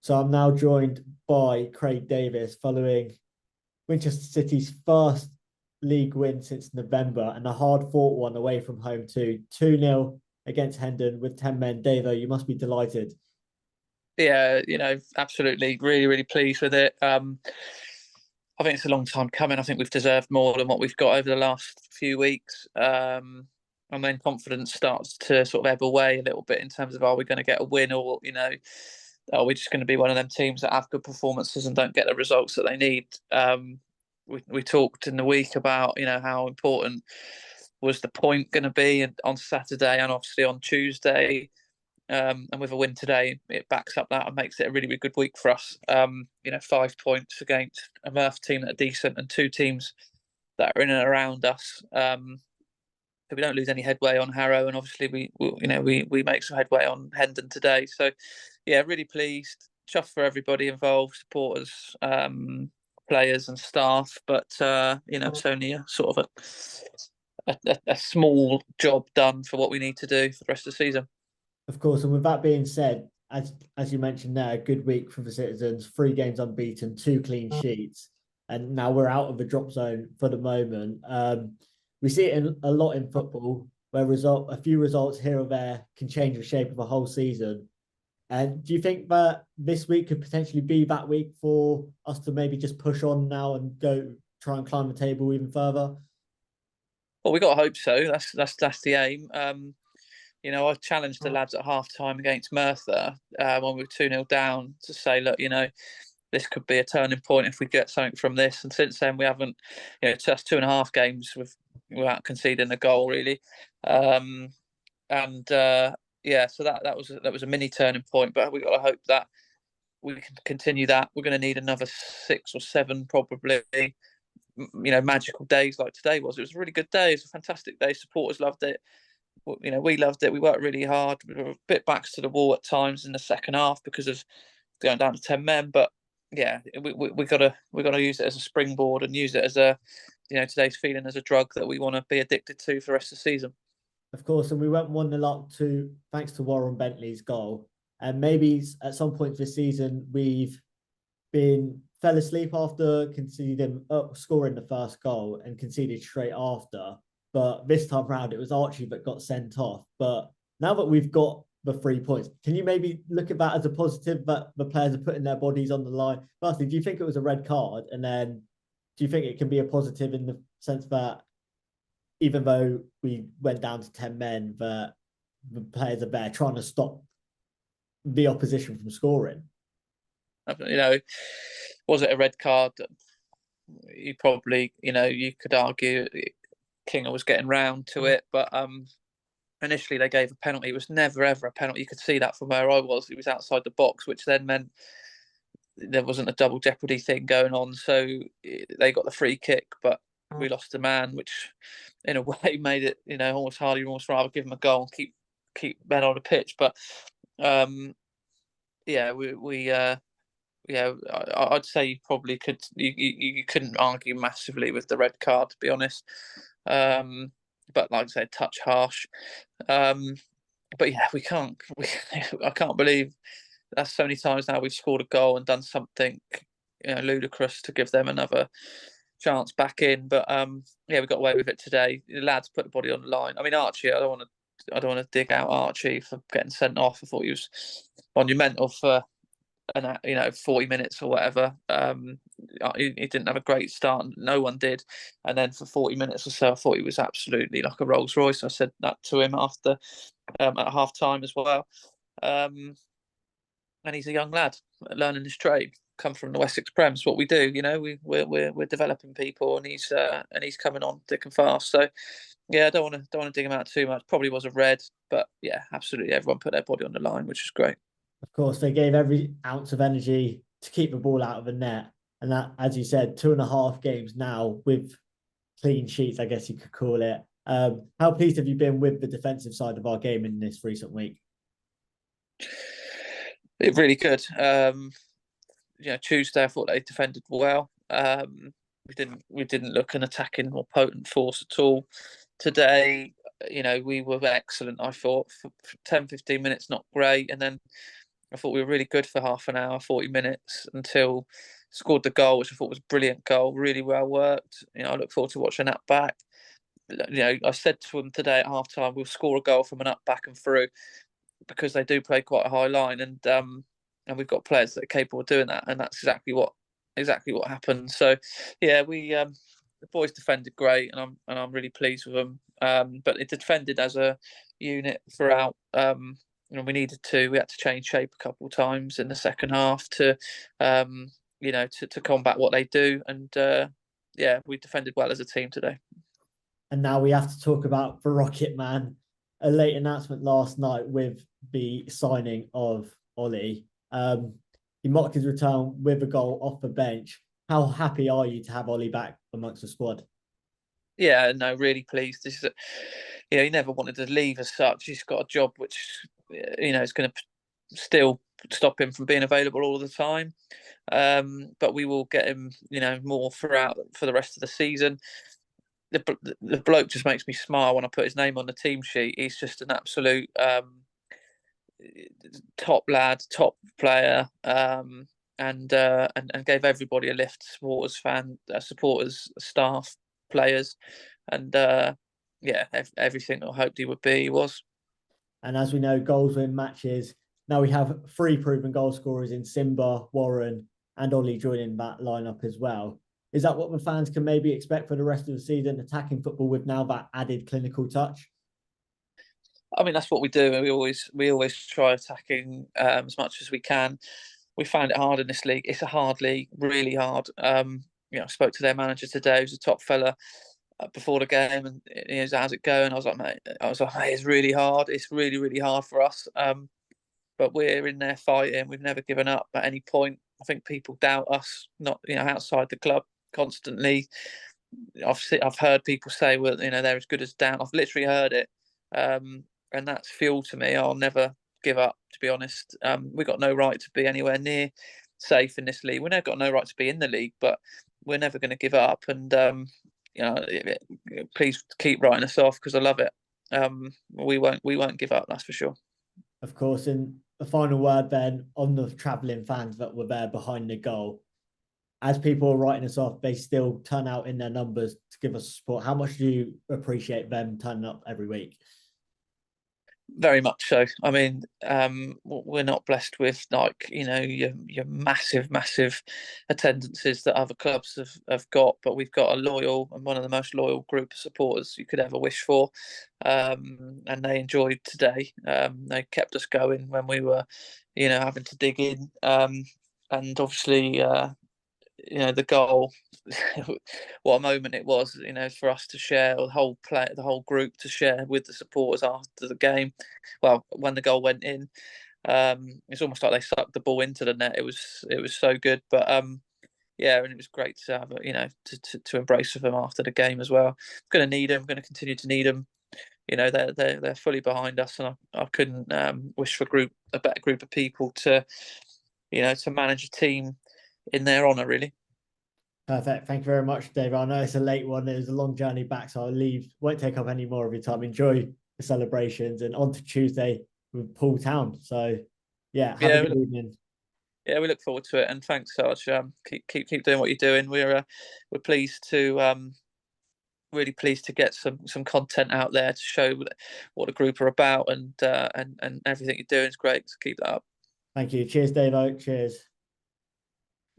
So I'm now joined by Craig Davis following Winchester City's first league win since November and a hard-fought one away from home to 2-0 against Hendon with 10 men. Davo, you must be delighted. Yeah, absolutely, really, really pleased with it. I think it's a long time coming. I think we've deserved more than what we've got over the last few weeks. And then confidence starts to sort of ebb away a little bit in terms of are we going to get a win or, are we just going to be one of them teams that have good performances and don't get the results that they need? We talked in the week about, how important was the point going to be on Saturday and obviously on Tuesday. And with a win today, it backs up that and makes it a really, really good week for us. 5 points against a Murph team that are decent and two teams that are in and around us. So we don't lose any headway on Harrow, and obviously we make some headway on Hendon today. So yeah, really pleased, chuffed for everybody involved, supporters, players, and staff. But it's only a sort of a small job done for what we need to do for the rest of the season. Of course, and with that being said, as you mentioned there, a good week for the Citizens, 3 games unbeaten, 2 clean sheets, and now we're out of the drop zone for the moment. We see it a lot in football, where a few results here or there can change the shape of a whole season. And do you think that this week could potentially be that week for us to maybe just push on now and go try and climb the table even further? Well, we got to hope so. That's the aim. I challenged the lads at half time against Merthyr when we were 2-0 down to say, look, this could be a turning point if we get something from this. And since then, we haven't, it's just 2.5 games without conceding a goal, really. So that was a mini turning point. But we got to hope that we can continue that. We're going to need another 6 or 7 probably. Magical days like today was. It was a really good day. It was a fantastic day. Supporters loved it. We loved it. We worked really hard. We were a bit backs to the wall at times in the second half because of going down to 10 men. But yeah, we gotta use it as a springboard and use it as today's feeling as a drug that we want to be addicted to for the rest of the season. Of course, and we went 1-0 up to thanks to Warren Bentley's goal. And maybe at some point this season we've been fell asleep after conceding scoring the first goal and conceded straight after. But this time round, it was Archie that got sent off. But now that we've got the 3 points, can you maybe look at that as a positive that the players are putting their bodies on the line? Firstly, do you think it was a red card? And then do you think it can be a positive in the sense that even though we went down to 10 men, that the players are there trying to stop the opposition from scoring? Was it a red card? You probably, you could argue Kinger was getting round to it, but initially they gave a penalty. It was never ever a penalty. You could see that from where I was. It was outside the box, which then meant there wasn't a double jeopardy thing going on. So they got the free kick, but we lost a man, which in a way made it, almost harder. You almost rather give them a goal and keep men on the pitch. But yeah, I'd say you probably could. You couldn't argue massively with the red card, to be honest. But like I said, touch harsh. But yeah, we can't. I can't believe that's so many times now we've scored a goal and done something, ludicrous to give them another chance back in. But yeah, we got away with it today. The lads put the body on the line. I mean, Archie, I don't want to dig out Archie for getting sent off. I thought he was monumental for 40 minutes or whatever. He didn't have a great start. No one did. And then for 40 minutes or so, I thought he was absolutely like a Rolls Royce. I said that to him after at half time as well. And he's a young lad learning his trade. Come from the Wessex Prem. It's what we do. We're developing people, and he's coming on thick and fast. So yeah, I don't want to dig him out too much. Probably was a red, but yeah, absolutely. Everyone put their body on the line, which is great. Of course, they gave every ounce of energy to keep the ball out of the net. And that, as you said, 2.5 games now with clean sheets, I guess you could call it. How pleased have you been with the defensive side of our game in this recent week? It really good. Tuesday I thought they defended well. We didn't look an attacking or potent force at all. Today, we were excellent. I thought for 10, 15 minutes, not great, and then I thought we were really good for half an hour, 40 minutes, until scored the goal, which I thought was a brilliant goal, really well worked. I look forward to watching that back. I said to them today at half time, we'll score a goal from an up, back and through, because they do play quite a high line, and we've got players that are capable of doing that, and that's exactly what happened. So yeah, the boys defended great, and I'm really pleased with them. But it defended as a unit throughout. We had to change shape a couple of times in the second half to combat what they do, and yeah, we defended well as a team today. And now we have to talk about the Rocket Man. A late announcement last night with the signing of Ollie. He marked his return with a goal off the bench. How happy are you to have Ollie back amongst the squad? Yeah, no, really pleased. He never wanted to leave as such. He's got a job which, is going to still stop him from being available all the time. But we will get him, more throughout for the rest of the season. The bloke just makes me smile when I put his name on the team sheet. He's just an absolute top lad, top player, and gave everybody a lift. Supporters, staff, players, and everything I hoped he would be. He was. And as we know, goals win matches. Now we have 3 proven goal scorers in Simba, Warren, and Ollie joining that lineup as well. Is that what the fans can maybe expect for the rest of the season, attacking football with now that added clinical touch? I mean, that's what we do. We always try attacking as much as we can. We found it hard in this league. It's a hard league, really hard. I spoke to their manager today, who's a top fella, before the game, and he was, how's it going? I was like, mate, it's really hard. It's really, really hard for us. But we're in there fighting. We've never given up at any point. I think people doubt us, not outside the club constantly. I've heard people say, well, they're as good as down. I've literally heard it, and that's fuel to me. I'll never give up, to be honest. We've got no right to be anywhere near safe in this league. We've never got no right to be in the league, but we're never going to give up. And please keep writing us off, because I love it. We won't give up, that's for sure. Of course, and a final word then on the travelling fans that were there behind the goal. As people are writing us off, they still turn out in their numbers to give us support. How much do you appreciate them turning up every week? Very much so. I mean, we're not blessed with your massive attendances that other clubs have got, but we've got a loyal and one of the most loyal group of supporters you could ever wish for, and they enjoyed today. They kept us going when we were, having to dig in, and obviously, the goal. What a moment it was, for us to share, or the whole group to share with the supporters after the game. Well, when the goal went in, it's almost like they sucked the ball into the net. It was so good, but yeah, and it was great to have to embrace with them after the game as well. Going to need them. Going to continue to need them. They're fully behind us, and I couldn't wish for a better group of people to manage a team in their honour, really. Perfect. Thank you very much, Dave. I know it's a late one. It was a long journey back, so I'll leave. Won't take up any more of your time. Enjoy the celebrations, and on to Tuesday with Poole Town. So, yeah, have a good evening. Yeah, we look forward to it, and thanks, Sarge. Keep doing what you're doing. We're pleased to really pleased to get some content out there to show what the group are about, and everything you're doing is great. So keep that up. Thank you. Cheers, Dave. Cheers.